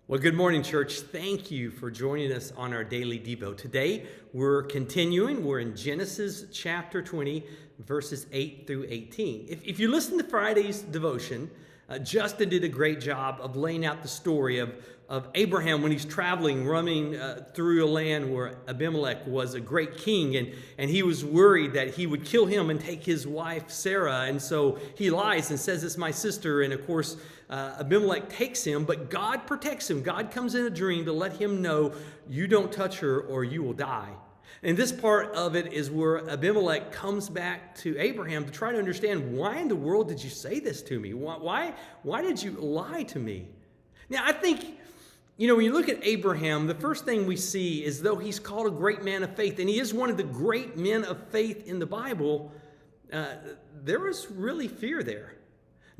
Well, good morning, church. Thank you for joining us on our daily Devo. Today, we're continuing. We're in Genesis chapter 20, verses 8 through 18. If you listen to Friday's devotion, Justin did a great job of laying out the story of Abraham when he's traveling, roaming through a land where Abimelech was a great king, and he was worried that he would kill him and take his wife Sarah, and so he lies and says, "It's my sister," and of course, Abimelech takes him, but God protects him. God comes in a dream to let him know, you don't touch her or you will die. And this part of it is where Abimelech comes back to Abraham to try to understand, why in the world did you say this to me? Why did you lie to me? Now, I think, when you look at Abraham, the first thing we see is though he's called a great man of faith, and he is one of the great men of faith in the Bible, there was really fear there.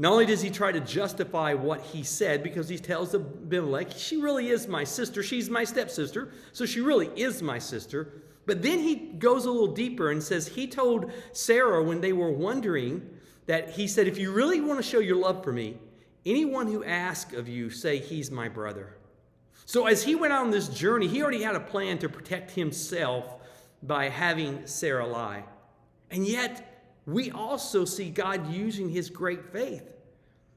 Not only does he try to justify what he said, because he tells Abimelech, she really is my sister, she's my stepsister, so she really is my sister. But then he goes a little deeper and says he told Sarah when they were wondering that he said, if you really want to show your love for me, anyone who asks of you, say he's my brother. So as he went on this journey, he already had a plan to protect himself by having Sarah lie. And yet, we also see God using his great faith.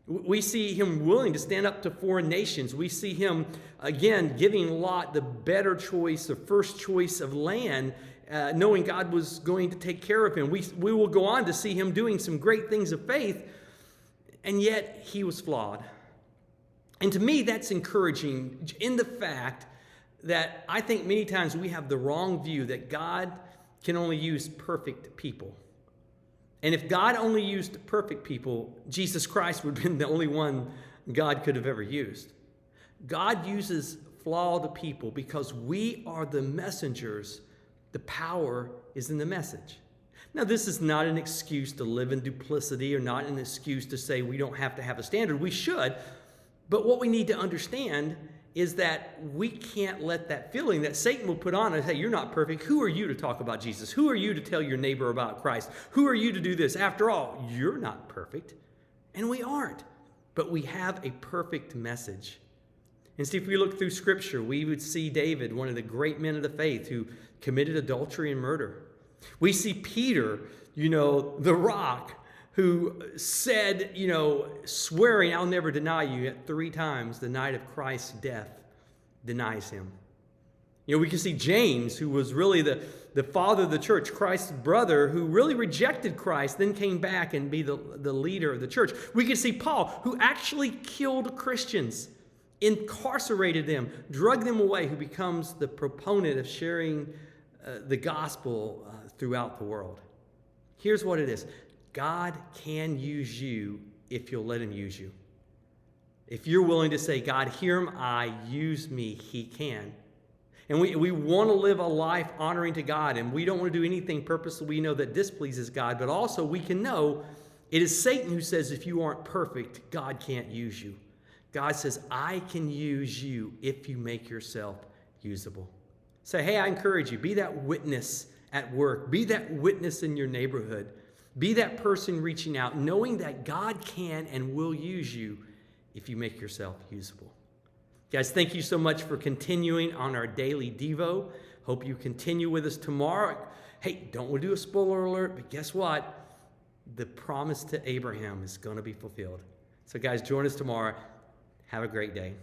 We see him willing to stand up to foreign nations. We see him, again, giving Lot the better choice, the first choice of land, knowing God was going to take care of him. We will go on to see him doing some great things of faith, and yet he was flawed. And to me, that's encouraging in the fact that I think many times we have the wrong view that God can only use perfect people. And if God only used perfect people, Jesus Christ would have been the only one God could have ever used. God uses flawed people because we are the messengers. The power is in the message. Now, this is not an excuse to live in duplicity or not an excuse to say we don't have to have a standard. We should. But what we need to understand is that we can't let that feeling that Satan will put on us, hey, you're not perfect. Who are you to talk about Jesus? Who are you to tell your neighbor about Christ? Who are you to do this? After all, you're not perfect. And we aren't. But we have a perfect message. And see, if we look through Scripture, we would see David, one of the great men of the faith, who committed adultery and murder. We see Peter, the rock, who said, swearing, I'll never deny you, yet 3 times the night of Christ's death denies him. We can see James, who was really the father of the church, Christ's brother, who really rejected Christ, then came back and be the leader of the church. We can see Paul, who actually killed Christians, incarcerated them, drugged them away, who becomes the proponent of sharing the gospel throughout the world. Here's what it is. God can use you if you'll let him use you. If you're willing to say, God, here am I, use me, he can. And we want to live a life honoring to God, and we don't want to do anything purposely we know that displeases God, but also we can know it is Satan who says if you aren't perfect, God can't use you. God says, I can use you if you make yourself usable. Say, hey, I encourage you, be that witness at work. Be that witness in your neighborhood. Be that person reaching out, knowing that God can and will use you if you make yourself usable. Guys, thank you so much for continuing on our daily Devo. Hope you continue with us tomorrow. Hey, don't want to do a spoiler alert, but guess what? The promise to Abraham is going to be fulfilled. So guys, join us tomorrow. Have a great day.